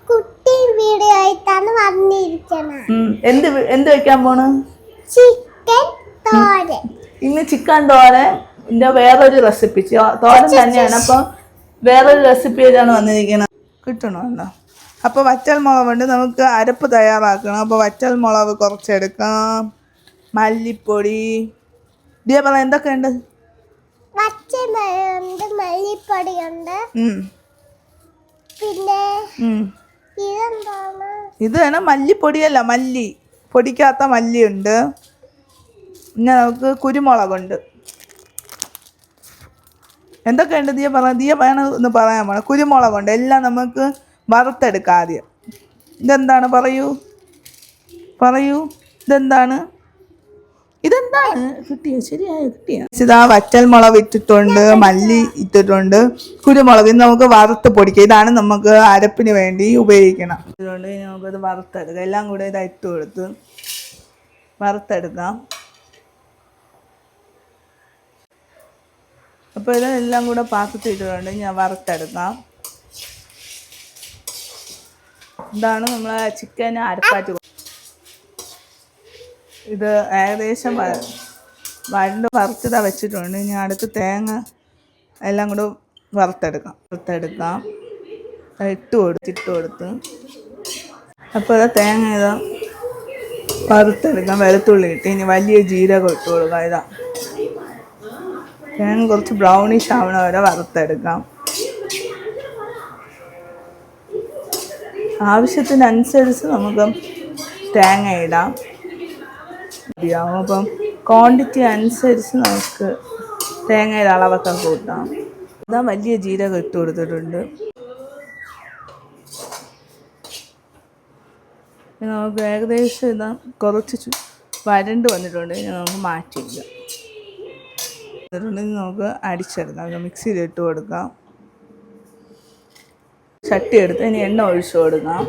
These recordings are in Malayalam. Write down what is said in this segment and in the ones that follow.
കുട്ടി വീഡിയോ ആയിട്ടാണ് വന്നിരിക്കുന്നത്. എന്ത് വെക്കാൻ പോണ്? ചിക്കൻ തോരൻ. ഇന്ന് ചിക്കൻ തോരൻ്റെ വേറൊരു റെസിപ്പി. തോരൻ തന്നെയാണ്, അപ്പം വേറൊരു റെസിപ്പി ആയിട്ടാണ് വന്നിരിക്കുന്നത്. കിട്ടണമല്ലോ. അപ്പോൾ വറ്റൽ മുളക് കൊണ്ട് നമുക്ക് അരപ്പ് തയ്യാറാക്കണം. അപ്പോൾ വറ്റൽ മുളക് കുറച്ചെടുക്കാം. മല്ലിപ്പൊടി പറ എന്തൊക്കെയുണ്ട്? പച്ചമുളകുണ്ട്, മല്ലിപ്പൊടിയുണ്ട്, പിന്നെ ഇതെന്താണ്? ഇത് വേണം മല്ലിപ്പൊടിയല്ല, മല്ലി പൊടിക്കാത്ത മല്ലിയുണ്ട്. പിന്നെ നമുക്ക് കുരുമുളകുണ്ട്. എന്തൊക്കെയുണ്ട് ദിയ വേണം എന്ന് പറയാൻ പോണം. കുരുമുളകുണ്ട്. എല്ലാം നമുക്ക് വറുത്തെടുക്കാം ആദ്യം. ഇതെന്താണ്? പറയൂ. ഇതെന്താണ്? കിട്ടിയോ? ശരിയായോ? ഇതാ വറ്റൽ മുളക് ഇട്ടിട്ടുണ്ട്, മല്ലി ഇട്ടിട്ടുണ്ട്, കുരുമുളക്. ഇത് നമുക്ക് വറുത്ത് പൊടിക്കാം. ഇതാണ് നമുക്ക് അരപ്പിന് വേണ്ടി ഉപയോഗിക്കണം. അതുകൊണ്ട് നമുക്കത് വറുത്തെടുക്കാം. എല്ലാം കൂടെ ഇത് ഇട്ട് കൊടുത്ത് വറുത്തെടുക്കാം. അപ്പോൾ ഇതെല്ലാം കൂടെ പാത്രത്തിലിട്ടുണ്ട്. ഞാൻ വറുത്തെടുക്കാം. ഇതാണ് നമ്മൾ ചിക്കൻ അരപ്പാറ്റ്. ഇത് ഏകദേശം വറുത്തതാ വെച്ചിട്ടുണ്ട്. ഇനി അടുത്ത് തേങ്ങ എല്ലാം കൂടെ വറുത്തെടുക്കാം. ഇട്ട് കൊടുത്ത് അപ്പോൾ ഇത് തേങ്ങ ഇതാ വറുത്തെടുക്കാം. വെളുത്തുള്ളി ഇട്ട് ഇനി വലിയ ജീരകം ഇട്ട് കൊടുക്കാം. ഇതാ തേങ്ങ കുറച്ച് ബ്രൗണിഷ് ആവണ വരെ വറുത്തെടുക്കാം. ആവശ്യത്തിനനുസരിച്ച് നമുക്ക് തേങ്ങ ഇടാം. അപ്പം ക്വാണ്ടിറ്റി അനുസരിച്ച് നമുക്ക് തേങ്ങയുടെ അളവൊക്കെ കൂട്ടാം. ഇതാ വലിയ ജീരകം ഇട്ട് കൊടുത്തിട്ടുണ്ട്. നമുക്ക് ഏകദേശം ഇതാ കുറച്ച് വരണ്ട് വന്നിട്ടുണ്ട്. നമുക്ക് മാറ്റി വയ്ക്കാം. നമുക്ക് അടിച്ചെടുക്കാം. മിക്സിയിൽ ഇട്ട് കൊടുക്കാം. ചട്ടി എടുത്ത് ഇനി എണ്ണ ഒഴിച്ചു കൊടുക്കാം.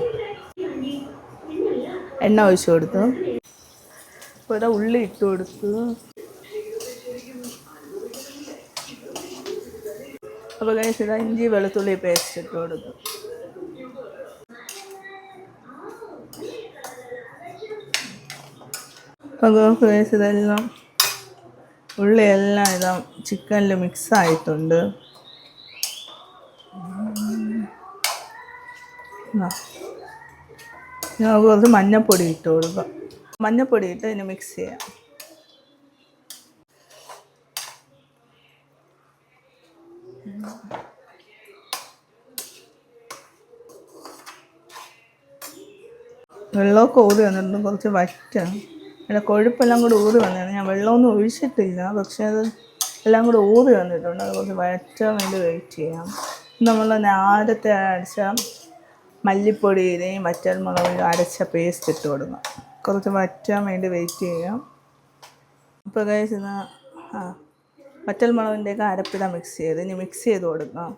എണ്ണ ഒഴിച്ചു കൊടുത്തു. ഇപ്പോൾ ഇവിടെ ഉള്ളി ഇട്ട് കൊടുത്ത് അപ്പോൾ ഇതാ ഇഞ്ചി വെളുത്തുള്ളി പേസ്റ്റ് ഇട്ട് കൊടുത്തു. അപ്പോൾ ഇതെല്ലാം ഉള്ളിയെല്ലാം ഇതാ ചിക്കനിൽ മിക്സ് ആയിട്ടുണ്ട്. നമുക്ക് കുറച്ച് മഞ്ഞൾപ്പൊടി ഇട്ട് കൊടുക്കാം. മഞ്ഞൾപ്പൊടി ഇട്ട് ഇതിന് മിക്സ് ചെയ്യാം. വെള്ളമൊക്കെ ഊറി വന്നിട്ടുണ്ട്. കുറച്ച് വറ്റാണ്. അതിൻ്റെ കൊഴുപ്പെല്ലാം കൂടെ ഊറി വന്നതാണ്. ഞാൻ വെള്ളമൊന്നും ഒഴിച്ചിട്ടില്ല, പക്ഷേ അത് എല്ലാം കൂടെ ഊറി വന്നിട്ടുണ്ട്. അത് കുറച്ച് വറ്റാൻ വേണ്ടി വെയിറ്റ് ചെയ്യാം. നമ്മൾ നേരത്തെ അരച്ച മല്ലിപ്പൊടിയിലെയും വറ്റൽ മുളക് അരച്ച പേസ്റ്റ് ഇട്ട് കൊടുക്കാം. കുറച്ച് വറ്റാൻ വേണ്ടി വെയിറ്റ് ചെയ്യാം. ഇപ്പോൾ കഴിച്ചത് വറ്റൽ മുളകിൻ്റെയൊക്കെ അരപ്പിട മിക്സ് ചെയ്ത് ഇനി മിക്സ് ചെയ്ത് കൊടുക്കാം.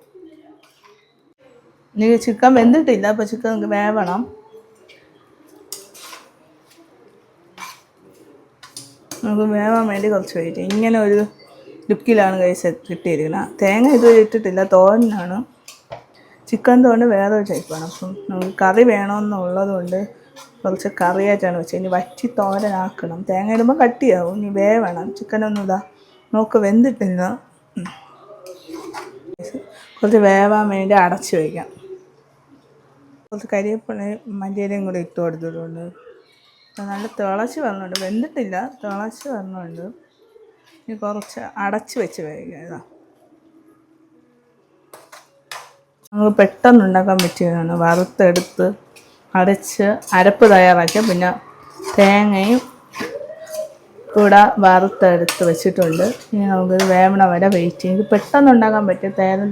ഇനി ചിക്കൻ വെന്തിട്ടില്ല, അപ്പോൾ ചിക്കൻ നമുക്ക് വേവണം. നമുക്ക് വേവാൻ വേണ്ടി കുറച്ച് വെയിറ്റ് ചെയ്യും. ഇങ്ങനെ ഒരു ലുക്കിലാണ് കഴിച്ച് കിട്ടിയിരിക്കുന്നത്. തേങ്ങ ഇതുവരെ ഇട്ടിട്ടില്ല. തോരനാണ്. ചിക്കൻ തോരൻ വേറൊരു ടൈപ്പാണ്. അപ്പം നമുക്ക് കറി വേണമെന്നുള്ളത് കൊണ്ട് കുറച്ച് കറിയായിട്ടാണ് വെച്ചത്. ഇനി വറ്റി തോരനാക്കണം. തേങ്ങ ഇടുമ്പോൾ കട്ടിയാവും. ഇനി വേവണം. ചിക്കനൊന്നും ഇതാ നോക്ക് വെന്തിട്ടില്ല. കുറച്ച് വേവാൻ വേണ്ടി അടച്ച് വയ്ക്കാം. കുറച്ച് കരിവേപ്പിലയും മല്ലിയിലയും കൂടി ഇട്ട് കൊടുത്തിട്ടുണ്ട്. നല്ല തിളച്ച് വരണുണ്ട്. വെന്തിട്ടില്ല, തിളച്ച് വരണുണ്ട്. ഇനി കുറച്ച് അടച്ച് വെച്ച് വേവിക്കാം. ഇതാ നമുക്ക് പെട്ടെന്ന് ഉണ്ടാക്കാൻ പറ്റിയതാണ്. വറുത്തെടുത്ത് അടച്ച് അരപ്പ് തയ്യാറാക്കി പിന്നെ തേങ്ങയും കൂടെ വറുത്തെടുത്ത് വെച്ചിട്ടുണ്ട്. ഇനി നമുക്കിത് വേവണ വരെ വെയിറ്റ് ചെയ്യും. ഇത് പെട്ടെന്ന് ഉണ്ടാക്കാൻ പറ്റിയ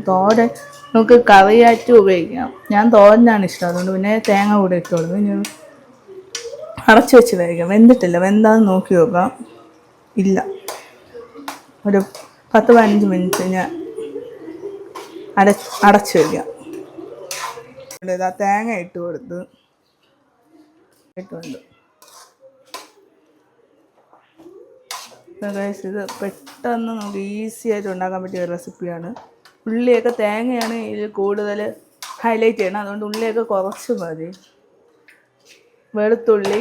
തോരൻ നമുക്ക് കറിയായിട്ട് ഉപയോഗിക്കാം. ഞാൻ തോരനാണ് ഇഷ്ടം, അതുകൊണ്ട് പിന്നെ തേങ്ങ കൂടെ ഇട്ട് കൊടുക്കും. ഇനി അടച്ച് വെച്ച് വേവിക്കാം. വെന്തിട്ടില്ല. വെന്താന്ന് നോക്കി നോക്കാം. ഇല്ല, ഒരു 10-15 മിനിറ്റ് ഞാൻ അടച്ച് വയ്ക്കാം. ഇതാ തേങ്ങ ഇട്ട് കൊടുത്ത് ഇട്ടുണ്ട്. ഇത് പെട്ടെന്ന് നമുക്ക് ഈസി ആയിട്ട് ഉണ്ടാക്കാൻ പറ്റിയ ഒരു റെസിപ്പിയാണ്. ഉള്ളിയൊക്കെ തേങ്ങയാണ് ഇതിൽ കൂടുതൽ ഹൈലൈറ്റ് ചെയ്യണം. അതുകൊണ്ട് ഉള്ളിയൊക്കെ കുറച്ച് മതി. വെളുത്തുള്ളി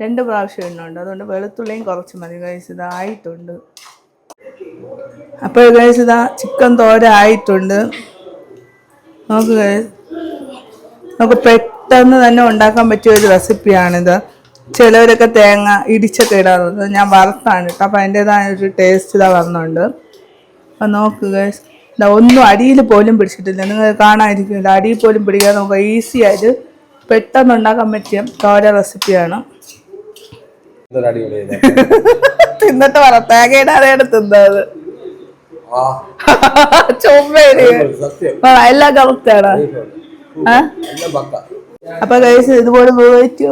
2 പ്രാവശ്യം ഇടുന്നുണ്ട്, അതുകൊണ്ട് വെളുത്തുള്ളിയും കുറച്ച് മതി ഗൈസ്. ഇതായിട്ടുണ്ട്. അപ്പോൾ ഗൈസ് ഇതാ ചിക്കൻ തോര ആയിട്ടുണ്ട്. നോക്ക് ഗൈസ്, നമുക്ക് പെട്ടെന്ന് തന്നെ ഉണ്ടാക്കാൻ പറ്റിയ ഒരു റെസിപ്പിയാണിത്. ചിലവരൊക്കെ തേങ്ങ ഇടിച്ചൊക്കെ ഇടാറുണ്ട്. ഞാൻ വറുത്താണ് ഇട്ട്, അപ്പോൾ അതിൻ്റെതായ ഒരു ടേസ്റ്റ് ഇതാ വന്നുണ്ട്. അപ്പം നോക്കുക ഗൈസ്, ഇതാ ഒന്നും അടിയിൽ പോലും പിടിച്ചിട്ടില്ല. നിങ്ങൾ കാണാതിരിക്കില്ല, അടിയിൽ പോലും പിടിക്കാതെ നമുക്ക് ഈസി ആയിട്ട് പെട്ടെന്ന് ഉണ്ടാക്കാൻ പറ്റിയ തോര റെസിപ്പിയാണ്. തിന്നിട്ട് പറ, തേങ്ങയിടാതെയാണ് തിന്നത്. ചുമ്മേരി എല്ലാം കറക്റ്റാണ്. അപ്പൊ ഗൈസ് ഇതുപോലെ വെറൈറ്റി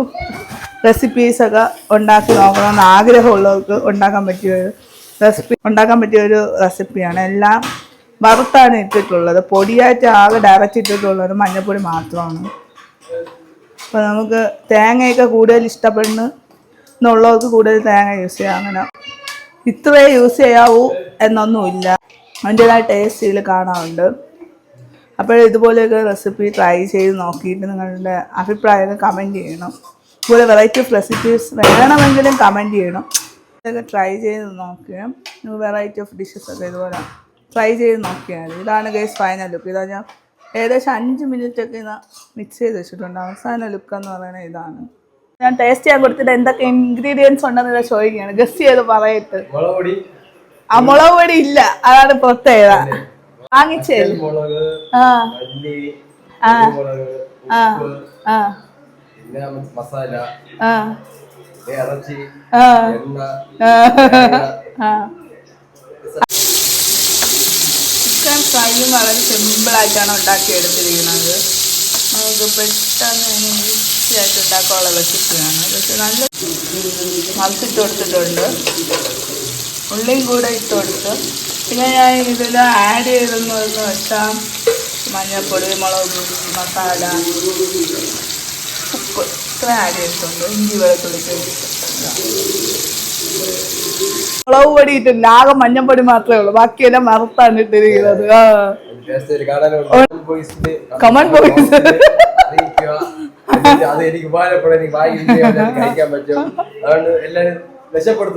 റെസിപ്പീസ് ഒക്കെ ഉണ്ടാക്കി നോക്കണമെന്ന് ആഗ്രഹമുള്ളവർക്ക് ഉണ്ടാക്കാൻ പറ്റിയ ഒരു റെസിപ്പിയാണ്. എല്ലാം വറുത്താണ് ഇട്ടിട്ടുള്ളത്. പൊടിയായിട്ട് ആകെ ഡയറക്റ്റ് ഇട്ടിട്ടുള്ളത് മഞ്ഞൾപ്പൊടി മാത്രമാണ്. അപ്പോൾ നമുക്ക് തേങ്ങയൊക്കെ കൂടുതൽ ഇഷ്ടപ്പെടുന്നുള്ളവർക്ക് കൂടുതൽ തേങ്ങ യൂസ് ചെയ്യാം. അങ്ങനെ ഇത്രേ യൂസ് ചെയ്യാവൂ എന്നൊന്നുമില്ല, അതിൻ്റെതായ ടേസ്റ്റ് ഇതിൽ കാണാറുണ്ട്. അപ്പോൾ ഇതുപോലെയൊക്കെ റെസിപ്പി ട്രൈ ചെയ്ത് നോക്കിയിട്ട് നിങ്ങളുടെ അഭിപ്രായമൊക്കെ കമൻറ്റ് ചെയ്യണം. ഇതുപോലെ വെറൈറ്റി ഓഫ് റെസിപ്പീസ് വേണമെങ്കിലും കമൻറ്റ് ചെയ്യണം. ഇതൊക്കെ ട്രൈ ചെയ്ത് നോക്കിയാൽ വെറൈറ്റി ഓഫ് ഡിഷസ് ഒക്കെ ഇതുപോലെ ട്രൈ ചെയ്ത് നോക്കിയാൽ ഇതാണ് ഗൈസ് ഫൈനൽ ലുക്ക്. ഇതാ ഞാൻ ഏകദേശം 5 മിനിറ്റൊക്കെ ഇതാ മിക്സ് ചെയ്ത് വെച്ചിട്ടുണ്ട്. അവസാന ലുക്ക് എന്ന് പറയുന്നത് ഇതാണ്. ഞാൻ ടേസ്റ്റ് ചെയ്യാൻ കൊടുത്തിട്ട് എന്തൊക്കെ ഇൻഗ്രീഡിയൻസ് ഉണ്ടെന്ന് ഇതാ ചോദിക്കുകയാണ്. ഗസ്റ്റ് ചെയ്ത് പറയട്ട്. മുളക് പൊടി ഇല്ല, അതാണ് പ്രത്യേകത. വാങ്ങിച്ചേ മസാല, ഇറച്ചി, ചിക്കൻ ഫ്രൈയും വളരെ സിമ്പിളായിട്ടാണ് ഉണ്ടാക്കിയെടുത്തിരിക്കുന്നത്. നമുക്ക് പെട്ടെന്ന് ഈസിയായിട്ട് ഉണ്ടാക്കാനുള്ള റെസിപ്പിയാണ്. പക്ഷെ നല്ല മറിച്ചിട്ട് കൊടുത്തിട്ടുണ്ട്, ഉള്ളിയും കൂടെ ഇട്ട് കൊടുത്ത്. പിന്നെ ഞാൻ ഇതിൽ ആഡ് ചെയ്തെന്ന് വെച്ചാൽ മഞ്ഞൾപ്പൊടി, മുളക്, മസാല, ഉപ്പ് ഇത്ര ആഡ് ചെയ്തിട്ടുണ്ട്. ഇഞ്ചി വെളുത്തുള്ളി പേസ്റ്റ്, മുളക് പൊടി ഇട്ടില്ല, ആകെ മഞ്ഞൾപ്പൊടി മാത്രമേ ഉള്ളൂ. ബാക്കിയെല്ലാം മറുത്താണ് ഇട്ടിരിക്കുന്നത്. കമൺ ബോയ്സ് അത് എനിക്ക് ഉപകാരപ്പെടാൻ കഴിക്കാൻ പറ്റും. അതുകൊണ്ട് എല്ലാവരും രക്ഷപ്പെടുത്തും.